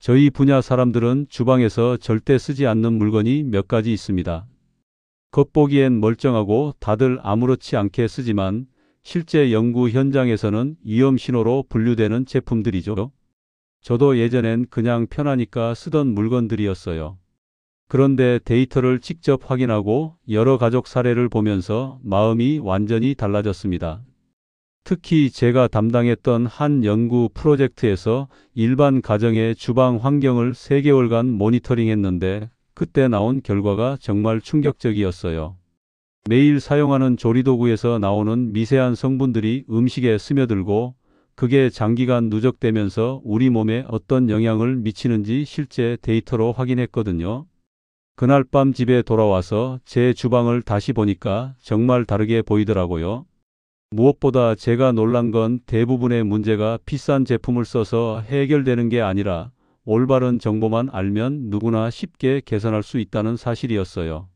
저희 분야 사람들은 주방에서 절대 쓰지 않는 물건이 몇 가지 있습니다. 겉보기엔 멀쩡하고 다들 아무렇지 않게 쓰지만 실제 연구 현장에서는 위험 신호로 분류되는 제품들이죠. 저도 예전엔 그냥 편하니까 쓰던 물건들이었어요. 그런데 데이터를 직접 확인하고 여러 가족 사례를 보면서 마음이 완전히 달라졌습니다. 특히 제가 담당했던 한 연구 프로젝트에서 일반 가정의 주방 환경을 3개월간 모니터링했는데 그때 나온 결과가 정말 충격적이었어요. 매일 사용하는 조리도구에서 나오는 미세한 성분들이 음식에 스며들고 그게 장기간 누적되면서 우리 몸에 어떤 영향을 미치는지 실제 데이터로 확인했거든요. 그날 밤 집에 돌아와서 제 주방을 다시 보니까 정말 다르게 보이더라고요. 무엇보다 제가 놀란 건 대부분의 문제가 비싼 제품을 써서 해결되는 게 아니라 올바른 정보만 알면 누구나 쉽게 개선할 수 있다는 사실이었어요.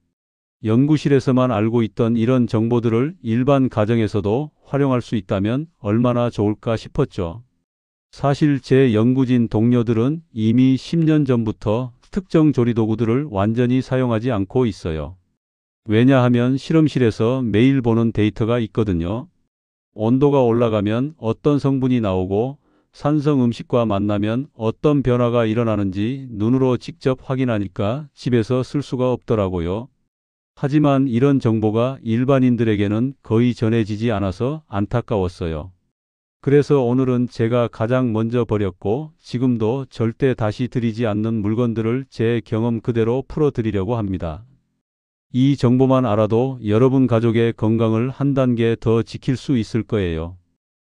연구실에서만 알고 있던 이런 정보들을 일반 가정에서도 활용할 수 있다면 얼마나 좋을까 싶었죠. 사실 제 연구진 동료들은 이미 10년 전부터 특정 조리도구들을 완전히 사용하지 않고 있어요. 왜냐하면 실험실에서 매일 보는 데이터가 있거든요. 온도가 올라가면 어떤 성분이 나오고 산성 음식과 만나면 어떤 변화가 일어나는지 눈으로 직접 확인하니까 집에서 쓸 수가 없더라고요. 하지만 이런 정보가 일반인들에게는 거의 전해지지 않아서 안타까웠어요. 그래서 오늘은 제가 가장 먼저 버렸고 지금도 절대 다시 들이지 않는 물건들을 제 경험 그대로 풀어드리려고 합니다. 이 정보만 알아도 여러분 가족의 건강을 한 단계 더 지킬 수 있을 거예요.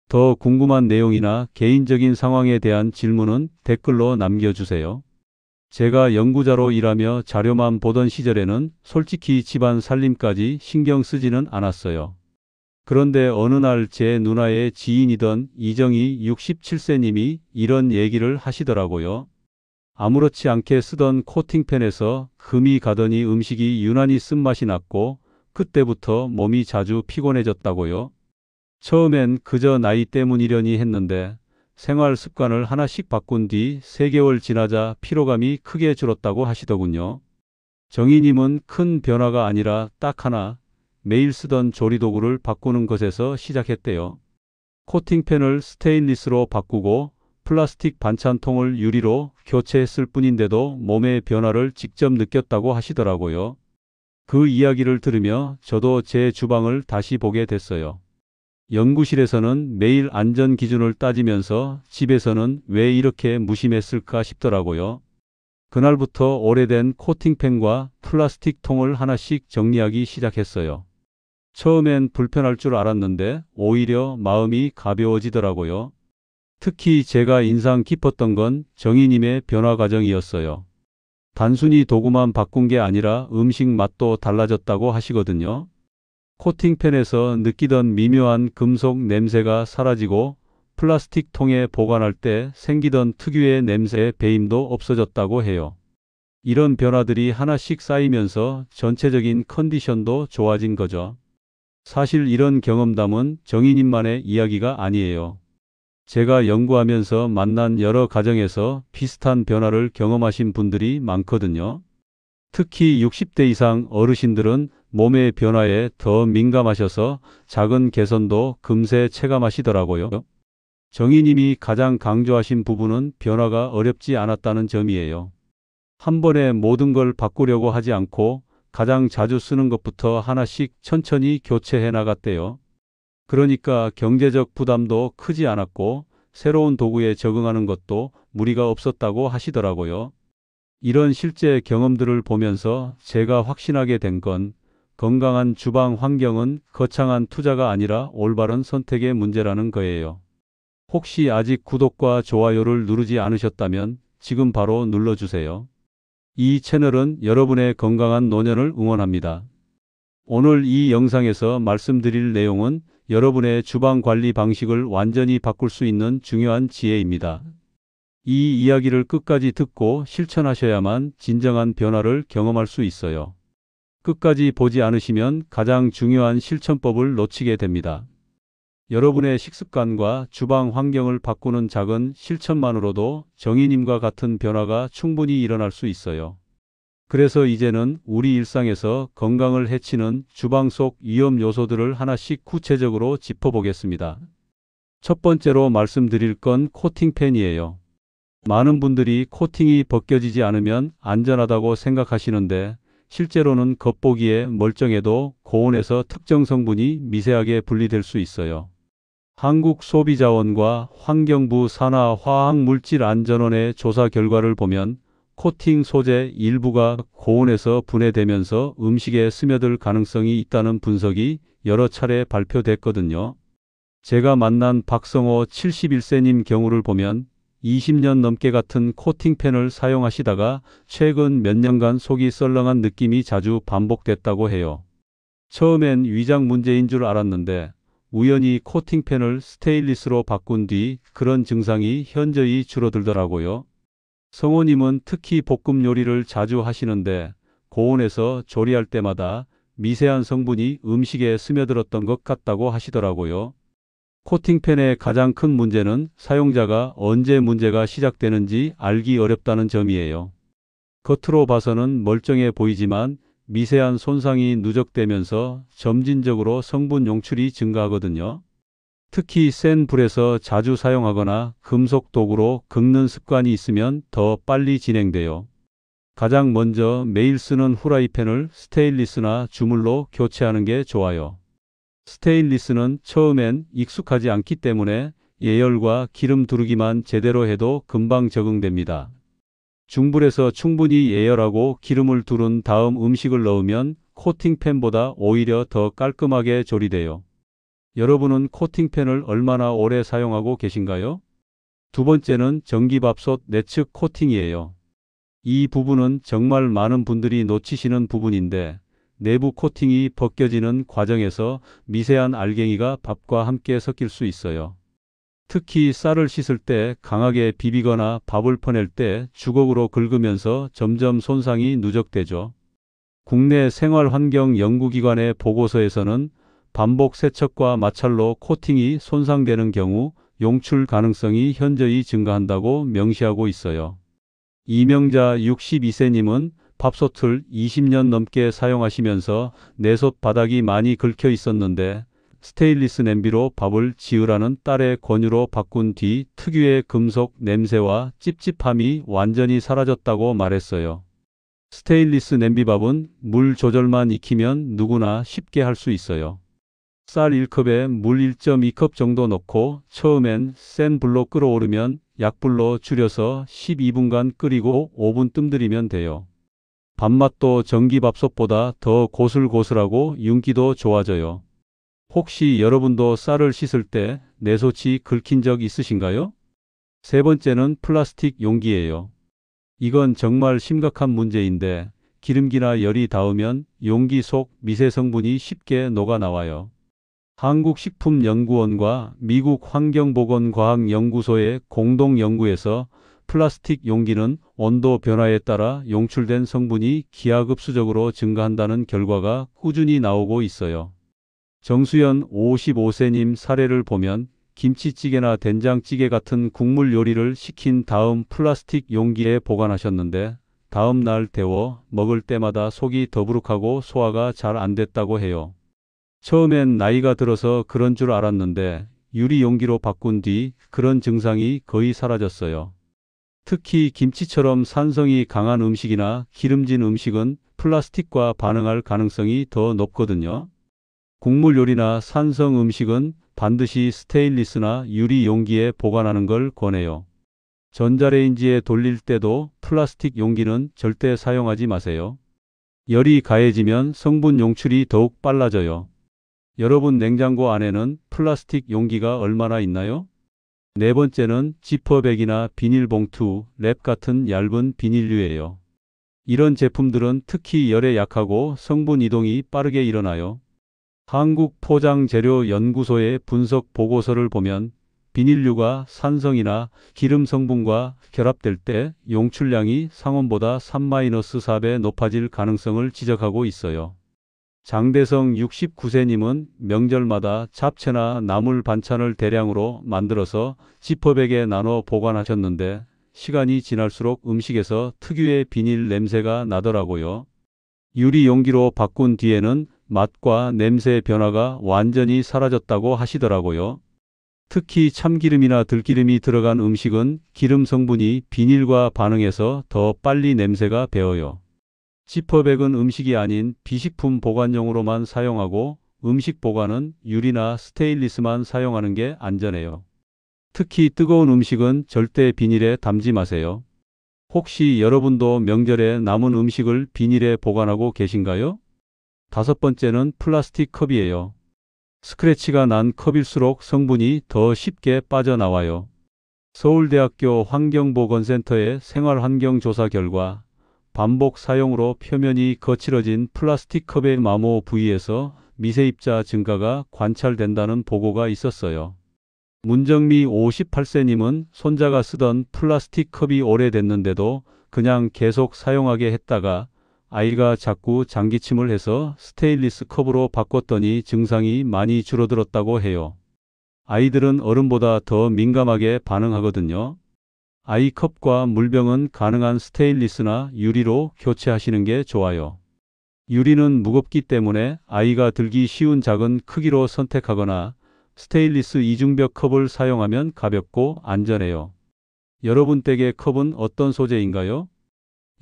더 궁금한 내용이나 개인적인 상황에 대한 질문은 댓글로 남겨주세요. 제가 연구자로 일하며 자료만 보던 시절에는 솔직히 집안 살림까지 신경 쓰지는 않았어요. 그런데 어느 날 제 누나의 지인이던 이정희 67세님이 이런 얘기를 하시더라고요. 아무렇지 않게 쓰던 코팅팬에서 금이 가더니 음식이 유난히 쓴맛이 났고 그때부터 몸이 자주 피곤해졌다고요. 처음엔 그저 나이 때문이려니 했는데 생활 습관을 하나씩 바꾼 뒤 3개월 지나자 피로감이 크게 줄었다고 하시더군요. 정희님은 큰 변화가 아니라 딱 하나, 매일 쓰던 조리도구를 바꾸는 것에서 시작했대요. 코팅팬을 스테인리스로 바꾸고 플라스틱 반찬통을 유리로 교체했을 뿐인데도 몸의 변화를 직접 느꼈다고 하시더라고요. 그 이야기를 들으며 저도 제 주방을 다시 보게 됐어요. 연구실에서는 매일 안전 기준을 따지면서 집에서는 왜 이렇게 무심했을까 싶더라고요. 그날부터 오래된 코팅팬과 플라스틱 통을 하나씩 정리하기 시작했어요. 처음엔 불편할 줄 알았는데 오히려 마음이 가벼워지더라고요. 특히 제가 인상 깊었던 건 정희님의 변화 과정이었어요. 단순히 도구만 바꾼 게 아니라 음식 맛도 달라졌다고 하시거든요. 코팅팬에서 느끼던 미묘한 금속 냄새가 사라지고 플라스틱 통에 보관할 때 생기던 특유의 냄새의 배임도 없어졌다고 해요. 이런 변화들이 하나씩 쌓이면서 전체적인 컨디션도 좋아진 거죠. 사실 이런 경험담은 정희님만의 이야기가 아니에요. 제가 연구하면서 만난 여러 가정에서 비슷한 변화를 경험하신 분들이 많거든요. 특히 60대 이상 어르신들은 몸의 변화에 더 민감하셔서 작은 개선도 금세 체감하시더라고요. 정희님이 가장 강조하신 부분은 변화가 어렵지 않았다는 점이에요. 한 번에 모든 걸 바꾸려고 하지 않고 가장 자주 쓰는 것부터 하나씩 천천히 교체해 나갔대요. 그러니까 경제적 부담도 크지 않았고 새로운 도구에 적응하는 것도 무리가 없었다고 하시더라고요. 이런 실제 경험들을 보면서 제가 확신하게 된 건 건강한 주방 환경은 거창한 투자가 아니라 올바른 선택의 문제라는 거예요. 혹시 아직 구독과 좋아요를 누르지 않으셨다면 지금 바로 눌러주세요. 이 채널은 여러분의 건강한 노년을 응원합니다. 오늘 이 영상에서 말씀드릴 내용은 여러분의 주방 관리 방식을 완전히 바꿀 수 있는 중요한 지혜입니다. 이 이야기를 끝까지 듣고 실천하셔야만 진정한 변화를 경험할 수 있어요. 끝까지 보지 않으시면 가장 중요한 실천법을 놓치게 됩니다. 여러분의 식습관과 주방 환경을 바꾸는 작은 실천만으로도 정의님과 같은 변화가 충분히 일어날 수 있어요. 그래서 이제는 우리 일상에서 건강을 해치는 주방 속 위험 요소들을 하나씩 구체적으로 짚어보겠습니다. 첫 번째로 말씀드릴 건 코팅팬이에요. 많은 분들이 코팅이 벗겨지지 않으면 안전하다고 생각하시는데 실제로는 겉보기에 멀쩡해도 고온에서 특정 성분이 미세하게 분리될 수 있어요. 한국소비자원과 환경부 산하화학물질안전원의 조사 결과를 보면 코팅 소재 일부가 고온에서 분해되면서 음식에 스며들 가능성이 있다는 분석이 여러 차례 발표됐거든요. 제가 만난 박성호 71세님 경우를 보면 20년 넘게 같은 코팅팬을 사용하시다가 최근 몇 년간 속이 썰렁한 느낌이 자주 반복됐다고 해요. 처음엔 위장 문제인 줄 알았는데 우연히 코팅팬을 스테인리스로 바꾼 뒤 그런 증상이 현저히 줄어들더라고요. 성호님은 특히 볶음 요리를 자주 하시는데 고온에서 조리할 때마다 미세한 성분이 음식에 스며들었던 것 같다고 하시더라고요. 코팅팬의 가장 큰 문제는 사용자가 언제 문제가 시작되는지 알기 어렵다는 점이에요. 겉으로 봐서는 멀쩡해 보이지만 미세한 손상이 누적되면서 점진적으로 성분 용출이 증가하거든요. 특히 센 불에서 자주 사용하거나 금속 도구로 긁는 습관이 있으면 더 빨리 진행돼요. 가장 먼저 매일 쓰는 후라이팬을 스테인리스나 주물로 교체하는 게 좋아요. 스테인리스는 처음엔 익숙하지 않기 때문에 예열과 기름 두르기만 제대로 해도 금방 적응됩니다. 중불에서 충분히 예열하고 기름을 두른 다음 음식을 넣으면 코팅팬보다 오히려 더 깔끔하게 조리돼요. 여러분은 코팅팬을 얼마나 오래 사용하고 계신가요? 두 번째는 전기밥솥 내측 코팅이에요. 이 부분은 정말 많은 분들이 놓치시는 부분인데 내부 코팅이 벗겨지는 과정에서 미세한 알갱이가 밥과 함께 섞일 수 있어요. 특히 쌀을 씻을 때 강하게 비비거나 밥을 퍼낼 때 주걱으로 긁으면서 점점 손상이 누적되죠. 국내 생활환경연구기관의 보고서에서는 반복 세척과 마찰로 코팅이 손상되는 경우 용출 가능성이 현저히 증가한다고 명시하고 있어요. 이명자 62세님은 밥솥을 20년 넘게 사용하시면서 내솥 바닥이 많이 긁혀 있었는데 스테인리스 냄비로 밥을 지으라는 딸의 권유로 바꾼 뒤 특유의 금속 냄새와 찝찝함이 완전히 사라졌다고 말했어요. 스테인리스 냄비밥은 물 조절만 익히면 누구나 쉽게 할 수 있어요. 쌀 1컵에 물 1.2컵 정도 넣고 처음엔 센 불로 끓어오르면 약불로 줄여서 12분간 끓이고 5분 뜸들이면 돼요. 밥맛도 전기밥솥보다 더 고슬고슬하고 윤기도 좋아져요. 혹시 여러분도 쌀을 씻을 때 내솥이 긁힌 적 있으신가요? 세 번째는 플라스틱 용기예요. 이건 정말 심각한 문제인데 기름기나 열이 닿으면 용기 속 미세 성분이 쉽게 녹아 나와요. 한국식품연구원과 미국 환경보건과학연구소의 공동 연구에서 플라스틱 용기는 온도 변화에 따라 용출된 성분이 기하급수적으로 증가한다는 결과가 꾸준히 나오고 있어요. 정수연 55세님 사례를 보면 김치찌개나 된장찌개 같은 국물 요리를 식힌 다음 플라스틱 용기에 보관하셨는데 다음 날 데워 먹을 때마다 속이 더부룩하고 소화가 잘 안 됐다고 해요. 처음엔 나이가 들어서 그런 줄 알았는데 유리 용기로 바꾼 뒤 그런 증상이 거의 사라졌어요. 특히 김치처럼 산성이 강한 음식이나 기름진 음식은 플라스틱과 반응할 가능성이 더 높거든요. 국물 요리나 산성 음식은 반드시 스테인리스나 유리 용기에 보관하는 걸 권해요. 전자레인지에 돌릴 때도 플라스틱 용기는 절대 사용하지 마세요. 열이 가해지면 성분 용출이 더욱 빨라져요. 여러분 냉장고 안에는 플라스틱 용기가 얼마나 있나요? 네 번째는 지퍼백이나 비닐봉투, 랩 같은 얇은 비닐류예요. 이런 제품들은 특히 열에 약하고 성분 이동이 빠르게 일어나요. 한국포장재료연구소의 분석 보고서를 보면 비닐류가 산성이나 기름 성분과 결합될 때 용출량이 상온보다 3-4배 높아질 가능성을 지적하고 있어요. 장대성 69세님은 명절마다 잡채나 나물 반찬을 대량으로 만들어서 지퍼백에 나눠 보관하셨는데 시간이 지날수록 음식에서 특유의 비닐 냄새가 나더라고요. 유리 용기로 바꾼 뒤에는 맛과 냄새 변화가 완전히 사라졌다고 하시더라고요. 특히 참기름이나 들기름이 들어간 음식은 기름 성분이 비닐과 반응해서 더 빨리 냄새가 배어요. 지퍼백은 음식이 아닌 비식품 보관용으로만 사용하고 음식 보관은 유리나 스테인리스만 사용하는 게 안전해요. 특히 뜨거운 음식은 절대 비닐에 담지 마세요. 혹시 여러분도 명절에 남은 음식을 비닐에 보관하고 계신가요? 다섯 번째는 플라스틱 컵이에요. 스크래치가 난 컵일수록 성분이 더 쉽게 빠져나와요. 서울대학교 환경보건센터의 생활환경조사 결과 반복 사용으로 표면이 거칠어진 플라스틱 컵의 마모 부위에서 미세입자 증가가 관찰된다는 보고가 있었어요. 문정미 58세님은 손자가 쓰던 플라스틱 컵이 오래됐는데도 그냥 계속 사용하게 했다가 아이가 자꾸 장기침을 해서 스테인리스 컵으로 바꿨더니 증상이 많이 줄어들었다고 해요. 아이들은 어른보다 더 민감하게 반응하거든요. 아이 컵과 물병은 가능한 스테인리스나 유리로 교체하시는 게 좋아요. 유리는 무겁기 때문에 아이가 들기 쉬운 작은 크기로 선택하거나 스테인리스 이중벽 컵을 사용하면 가볍고 안전해요. 여러분 댁의 컵은 어떤 소재인가요?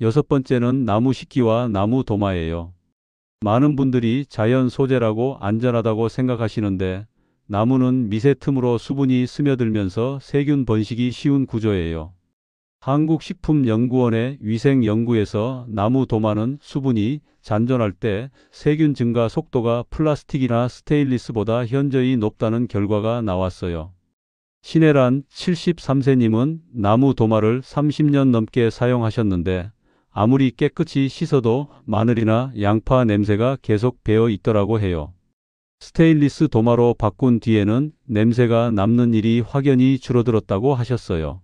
여섯 번째는 나무 식기와 나무 도마예요. 많은 분들이 자연 소재라고 안전하다고 생각하시는데 나무는 미세 틈으로 수분이 스며들면서 세균 번식이 쉬운 구조예요. 한국식품연구원의 위생연구에서 나무 도마는 수분이 잔존할 때 세균 증가 속도가 플라스틱이나 스테인리스보다 현저히 높다는 결과가 나왔어요. 신혜란 73세님은 나무 도마를 30년 넘게 사용하셨는데 아무리 깨끗이 씻어도 마늘이나 양파 냄새가 계속 배어 있더라고 해요. 스테인리스 도마로 바꾼 뒤에는 냄새가 남는 일이 확연히 줄어들었다고 하셨어요.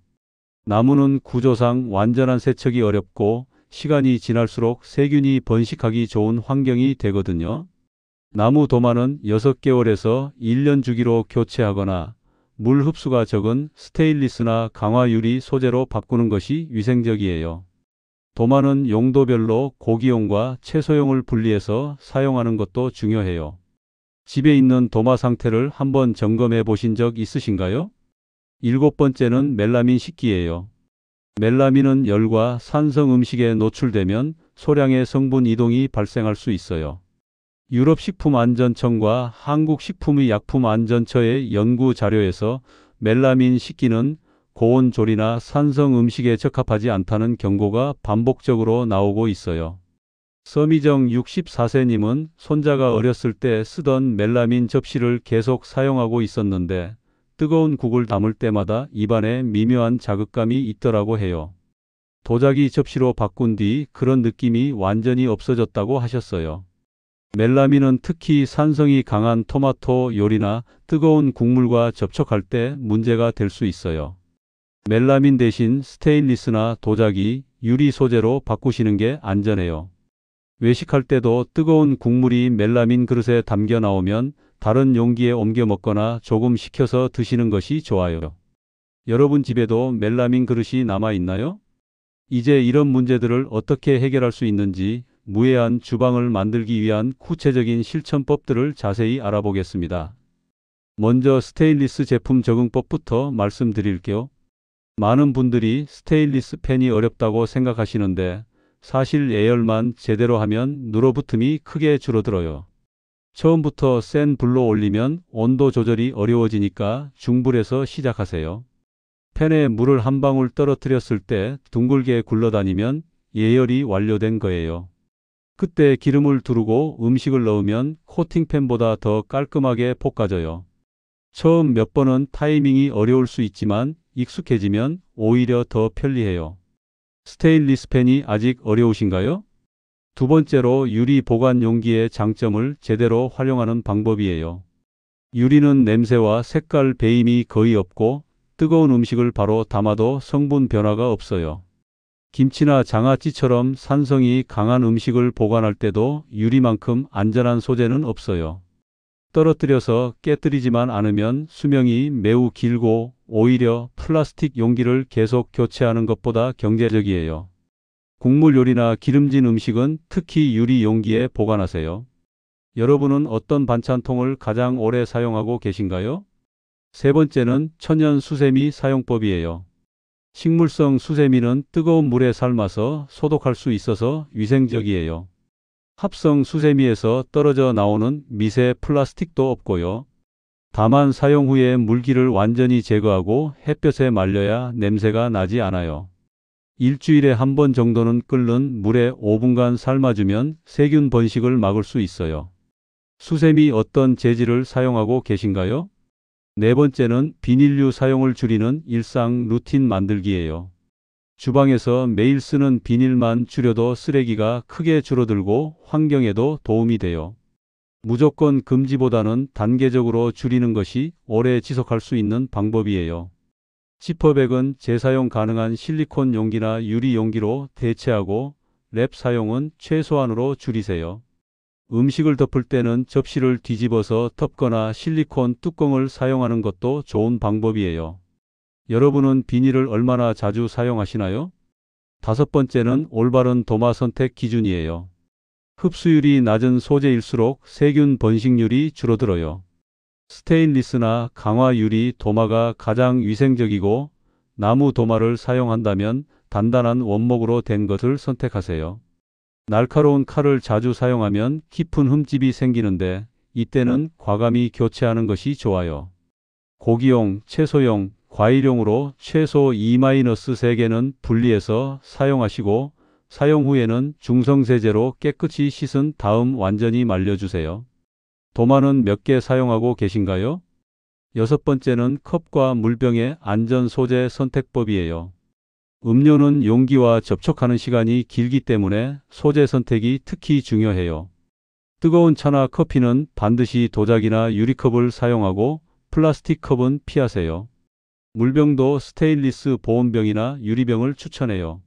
나무는 구조상 완전한 세척이 어렵고 시간이 지날수록 세균이 번식하기 좋은 환경이 되거든요. 나무 도마는 6개월에서 1년 주기로 교체하거나 물 흡수가 적은 스테인리스나 강화유리 소재로 바꾸는 것이 위생적이에요. 도마는 용도별로 고기용과 채소용을 분리해서 사용하는 것도 중요해요. 집에 있는 도마 상태를 한번 점검해 보신 적 있으신가요? 일곱 번째는 멜라민 식기예요. 멜라민은 열과 산성 음식에 노출되면 소량의 성분 이동이 발생할 수 있어요. 유럽식품안전청과 한국식품의약품안전처의 연구 자료에서 멜라민 식기는 고온 조리나 산성 음식에 적합하지 않다는 경고가 반복적으로 나오고 있어요. 서미정 64세님은 손자가 어렸을 때 쓰던 멜라민 접시를 계속 사용하고 있었는데 뜨거운 국을 담을 때마다 입안에 미묘한 자극감이 있더라고 해요. 도자기 접시로 바꾼 뒤 그런 느낌이 완전히 없어졌다고 하셨어요. 멜라민은 특히 산성이 강한 토마토 요리나 뜨거운 국물과 접촉할 때 문제가 될 수 있어요. 멜라민 대신 스테인리스나 도자기, 유리 소재로 바꾸시는 게 안전해요. 외식할 때도 뜨거운 국물이 멜라민 그릇에 담겨 나오면 다른 용기에 옮겨 먹거나 조금 식혀서 드시는 것이 좋아요. 여러분 집에도 멜라민 그릇이 남아 있나요? 이제 이런 문제들을 어떻게 해결할 수 있는지 무해한 주방을 만들기 위한 구체적인 실천법들을 자세히 알아보겠습니다. 먼저 스테인리스 제품 적응법부터 말씀드릴게요. 많은 분들이 스테인리스 팬이 어렵다고 생각하시는데 사실 예열만 제대로 하면 눌어붙음이 크게 줄어들어요. 처음부터 센 불로 올리면 온도 조절이 어려워지니까 중불에서 시작하세요. 팬에 물을 한 방울 떨어뜨렸을 때 둥글게 굴러다니면 예열이 완료된 거예요. 그때 기름을 두르고 음식을 넣으면 코팅팬보다 더 깔끔하게 볶아져요. 처음 몇 번은 타이밍이 어려울 수 있지만 익숙해지면 오히려 더 편리해요. 스테인리스 팬이 아직 어려우신가요? 두 번째로 유리 보관 용기의 장점을 제대로 활용하는 방법이에요. 유리는 냄새와 색깔 배임이 거의 없고 뜨거운 음식을 바로 담아도 성분 변화가 없어요. 김치나 장아찌처럼 산성이 강한 음식을 보관할 때도 유리만큼 안전한 소재는 없어요. 떨어뜨려서 깨뜨리지만 않으면 수명이 매우 길고 오히려 플라스틱 용기를 계속 교체하는 것보다 경제적이에요. 국물 요리나 기름진 음식은 특히 유리 용기에 보관하세요. 여러분은 어떤 반찬통을 가장 오래 사용하고 계신가요? 세 번째는 천연 수세미 사용법이에요. 식물성 수세미는 뜨거운 물에 삶아서 소독할 수 있어서 위생적이에요. 합성 수세미에서 떨어져 나오는 미세 플라스틱도 없고요. 다만 사용 후에 물기를 완전히 제거하고 햇볕에 말려야 냄새가 나지 않아요. 일주일에 한 번 정도는 끓는 물에 5분간 삶아주면 세균 번식을 막을 수 있어요. 수세미 어떤 재질을 사용하고 계신가요? 네 번째는 비닐류 사용을 줄이는 일상 루틴 만들기예요. 주방에서 매일 쓰는 비닐만 줄여도 쓰레기가 크게 줄어들고 환경에도 도움이 돼요. 무조건 금지보다는 단계적으로 줄이는 것이 오래 지속할 수 있는 방법이에요. 지퍼백은 재사용 가능한 실리콘 용기나 유리 용기로 대체하고 랩 사용은 최소한으로 줄이세요. 음식을 덮을 때는 접시를 뒤집어서 덮거나 실리콘 뚜껑을 사용하는 것도 좋은 방법이에요. 여러분은 비닐을 얼마나 자주 사용하시나요? 다섯 번째는 올바른 도마 선택 기준이에요. 흡수율이 낮은 소재일수록 세균 번식률이 줄어들어요. 스테인리스나 강화 유리 도마가 가장 위생적이고 나무 도마를 사용한다면 단단한 원목으로 된 것을 선택하세요. 날카로운 칼을 자주 사용하면 깊은 흠집이 생기는데 이때는 과감히 교체하는 것이 좋아요. 고기용, 채소용, 과일용으로 최소 2-3개는 분리해서 사용하시고 사용 후에는 중성세제로 깨끗이 씻은 다음 완전히 말려주세요. 도마는 몇 개 사용하고 계신가요? 여섯 번째는 컵과 물병의 안전 소재 선택법이에요. 음료는 용기와 접촉하는 시간이 길기 때문에 소재 선택이 특히 중요해요. 뜨거운 차나 커피는 반드시 도자기나 유리컵을 사용하고 플라스틱 컵은 피하세요. 물병도 스테인리스 보온병이나 유리병을 추천해요.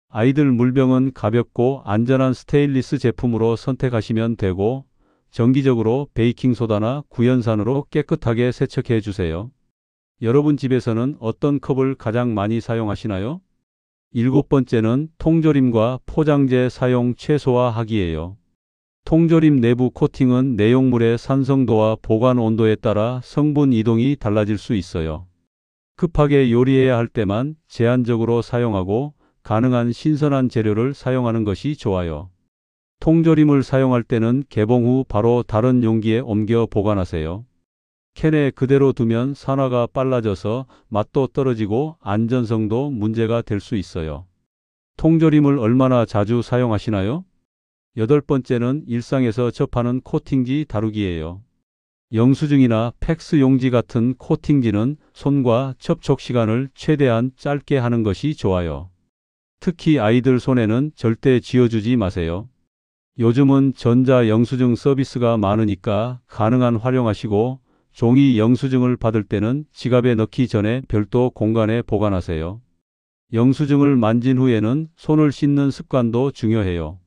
아이들 물병은 가볍고 안전한 스테인리스 제품으로 선택하시면 되고 정기적으로 베이킹소다나 구연산으로 깨끗하게 세척해 주세요. 여러분 집에서는 어떤 컵을 가장 많이 사용하시나요? 일곱 번째는 통조림과 포장재 사용 최소화하기예요. 통조림 내부 코팅은 내용물의 산성도와 보관 온도에 따라 성분 이동이 달라질 수 있어요. 급하게 요리해야 할 때만 제한적으로 사용하고 가능한 신선한 재료를 사용하는 것이 좋아요. 통조림을 사용할 때는 개봉 후 바로 다른 용기에 옮겨 보관하세요. 캔에 그대로 두면 산화가 빨라져서 맛도 떨어지고 안전성도 문제가 될 수 있어요. 통조림을 얼마나 자주 사용하시나요? 여덟 번째는 일상에서 접하는 코팅지 다루기예요. 영수증이나 팩스 용지 같은 코팅지는 손과 접촉 시간을 최대한 짧게 하는 것이 좋아요. 특히 아이들 손에는 절대 쥐어주지 마세요. 요즘은 전자 영수증 서비스가 많으니까 가능한 활용하시고 종이 영수증을 받을 때는 지갑에 넣기 전에 별도 공간에 보관하세요. 영수증을 만진 후에는 손을 씻는 습관도 중요해요.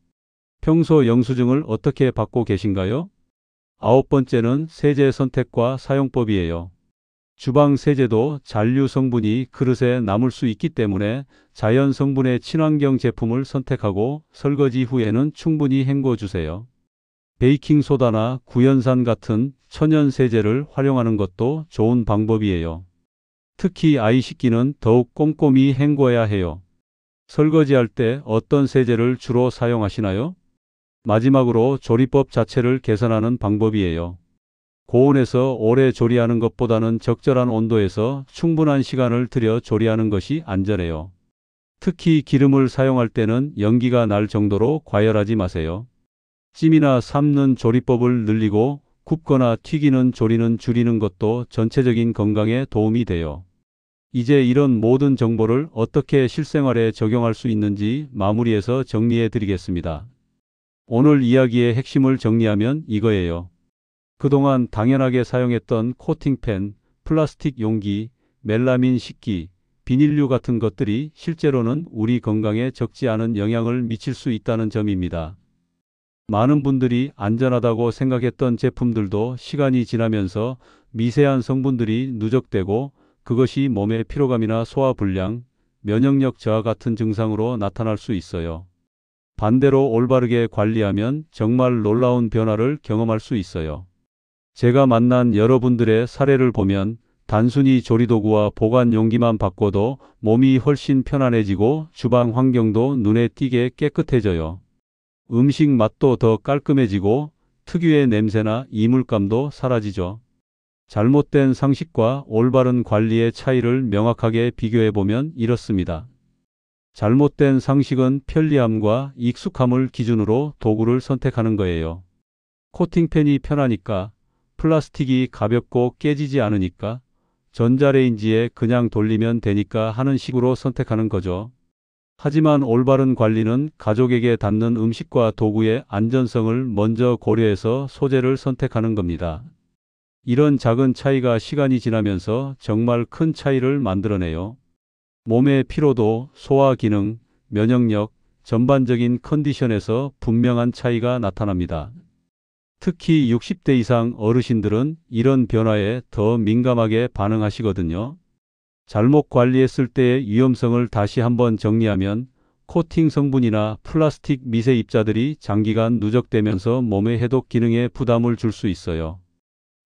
평소 영수증을 어떻게 받고 계신가요? 아홉 번째는 세제 선택과 사용법이에요. 주방 세제도 잔류 성분이 그릇에 남을 수 있기 때문에 자연 성분의 친환경 제품을 선택하고 설거지 후에는 충분히 헹궈 주세요. 베이킹소다나 구연산 같은 천연 세제를 활용하는 것도 좋은 방법이에요. 특히 아이 씻기는 더욱 꼼꼼히 헹궈야 해요. 설거지할 때 어떤 세제를 주로 사용하시나요? 마지막으로 조리법 자체를 개선하는 방법이에요. 고온에서 오래 조리하는 것보다는 적절한 온도에서 충분한 시간을 들여 조리하는 것이 안전해요. 특히 기름을 사용할 때는 연기가 날 정도로 과열하지 마세요. 찜이나 삶는 조리법을 늘리고 굽거나 튀기는 조리는 줄이는 것도 전체적인 건강에 도움이 돼요. 이제 이런 모든 정보를 어떻게 실생활에 적용할 수 있는지 마무리해서 정리해 드리겠습니다. 오늘 이야기의 핵심을 정리하면 이거예요. 그동안 당연하게 사용했던 코팅팬, 플라스틱 용기, 멜라민 식기, 비닐류 같은 것들이 실제로는 우리 건강에 적지 않은 영향을 미칠 수 있다는 점입니다. 많은 분들이 안전하다고 생각했던 제품들도 시간이 지나면서 미세한 성분들이 누적되고 그것이 몸의 피로감이나 소화불량, 면역력 저하 같은 증상으로 나타날 수 있어요. 반대로 올바르게 관리하면 정말 놀라운 변화를 경험할 수 있어요. 제가 만난 여러분들의 사례를 보면 단순히 조리도구와 보관 용기만 바꿔도 몸이 훨씬 편안해지고 주방 환경도 눈에 띄게 깨끗해져요. 음식 맛도 더 깔끔해지고 특유의 냄새나 이물감도 사라지죠. 잘못된 상식과 올바른 관리의 차이를 명확하게 비교해보면 이렇습니다. 잘못된 상식은 편리함과 익숙함을 기준으로 도구를 선택하는 거예요. 코팅팬이 편하니까, 플라스틱이 가볍고 깨지지 않으니까, 전자레인지에 그냥 돌리면 되니까 하는 식으로 선택하는 거죠. 하지만 올바른 관리는 가족에게 닿는 음식과 도구의 안전성을 먼저 고려해서 소재를 선택하는 겁니다. 이런 작은 차이가 시간이 지나면서 정말 큰 차이를 만들어내요. 몸의 피로도, 소화 기능, 면역력, 전반적인 컨디션에서 분명한 차이가 나타납니다. 특히 60대 이상 어르신들은 이런 변화에 더 민감하게 반응하시거든요. 잘못 관리했을 때의 위험성을 다시 한번 정리하면 코팅 성분이나 플라스틱 미세 입자들이 장기간 누적되면서 몸의 해독 기능에 부담을 줄 수 있어요.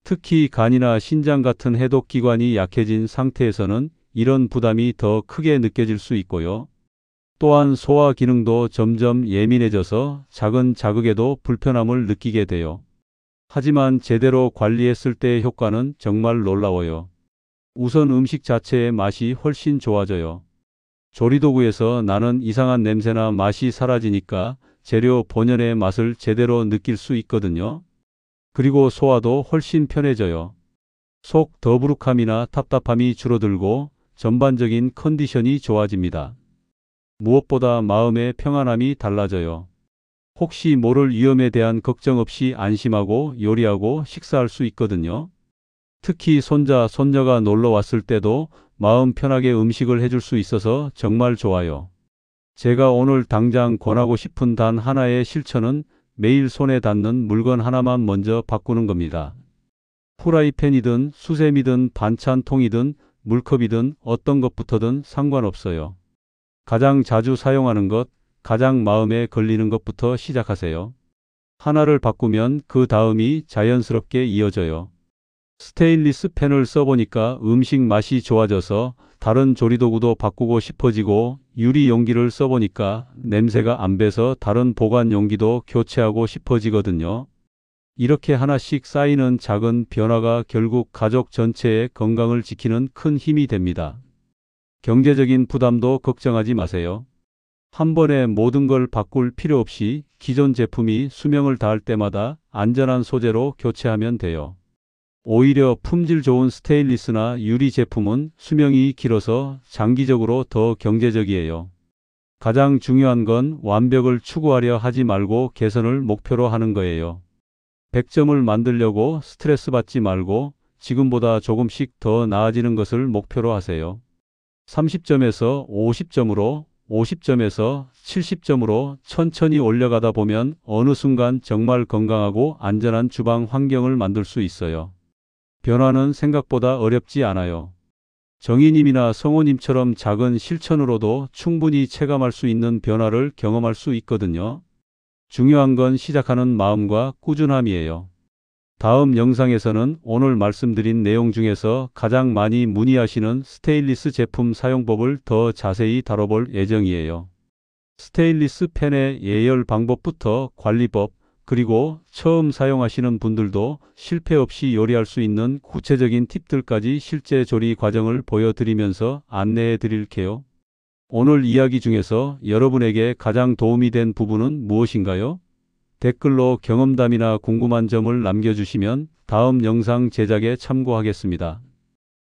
특히 간이나 신장 같은 해독 기관이 약해진 상태에서는 이런 부담이 더 크게 느껴질 수 있고요. 또한 소화 기능도 점점 예민해져서 작은 자극에도 불편함을 느끼게 돼요. 하지만 제대로 관리했을 때의 효과는 정말 놀라워요. 우선 음식 자체의 맛이 훨씬 좋아져요. 조리도구에서 나는 이상한 냄새나 맛이 사라지니까 재료 본연의 맛을 제대로 느낄 수 있거든요. 그리고 소화도 훨씬 편해져요. 속 더부룩함이나 답답함이 줄어들고 전반적인 컨디션이 좋아집니다. 무엇보다 마음의 평안함이 달라져요. 혹시 모를 위험에 대한 걱정 없이 안심하고 요리하고 식사할 수 있거든요. 특히 손자, 손녀가 놀러 왔을 때도 마음 편하게 음식을 해줄 수 있어서 정말 좋아요. 제가 오늘 당장 권하고 싶은 단 하나의 실천은 매일 손에 닿는 물건 하나만 먼저 바꾸는 겁니다. 프라이팬이든 수세미든 반찬통이든 물컵이든 어떤 것부터든 상관없어요. 가장 자주 사용하는 것, 가장 마음에 걸리는 것부터 시작하세요. 하나를 바꾸면 그 다음이 자연스럽게 이어져요. 스테인리스 팬을 써보니까 음식 맛이 좋아져서 다른 조리도구도 바꾸고 싶어지고 유리 용기를 써보니까 냄새가 안 배서 다른 보관 용기도 교체하고 싶어지거든요. 이렇게 하나씩 쌓이는 작은 변화가 결국 가족 전체의 건강을 지키는 큰 힘이 됩니다. 경제적인 부담도 걱정하지 마세요. 한 번에 모든 걸 바꿀 필요 없이 기존 제품이 수명을 다할 때마다 안전한 소재로 교체하면 돼요. 오히려 품질 좋은 스테인리스나 유리 제품은 수명이 길어서 장기적으로 더 경제적이에요. 가장 중요한 건 완벽을 추구하려 하지 말고 개선을 목표로 하는 거예요. 100점을 만들려고 스트레스 받지 말고 지금보다 조금씩 더 나아지는 것을 목표로 하세요. 30점에서 50점으로, 50점에서 70점으로 천천히 올려가다 보면 어느 순간 정말 건강하고 안전한 주방 환경을 만들 수 있어요. 변화는 생각보다 어렵지 않아요. 정희님이나 성호님처럼 작은 실천으로도 충분히 체감할 수 있는 변화를 경험할 수 있거든요. 중요한 건 시작하는 마음과 꾸준함이에요. 다음 영상에서는 오늘 말씀드린 내용 중에서 가장 많이 문의하시는 스테인리스 제품 사용법을 더 자세히 다뤄볼 예정이에요. 스테인리스 팬의 예열 방법부터 관리법, 그리고 처음 사용하시는 분들도 실패 없이 요리할 수 있는 구체적인 팁들까지 실제 조리 과정을 보여드리면서 안내해 드릴게요. 오늘 이야기 중에서 여러분에게 가장 도움이 된 부분은 무엇인가요? 댓글로 경험담이나 궁금한 점을 남겨주시면 다음 영상 제작에 참고하겠습니다.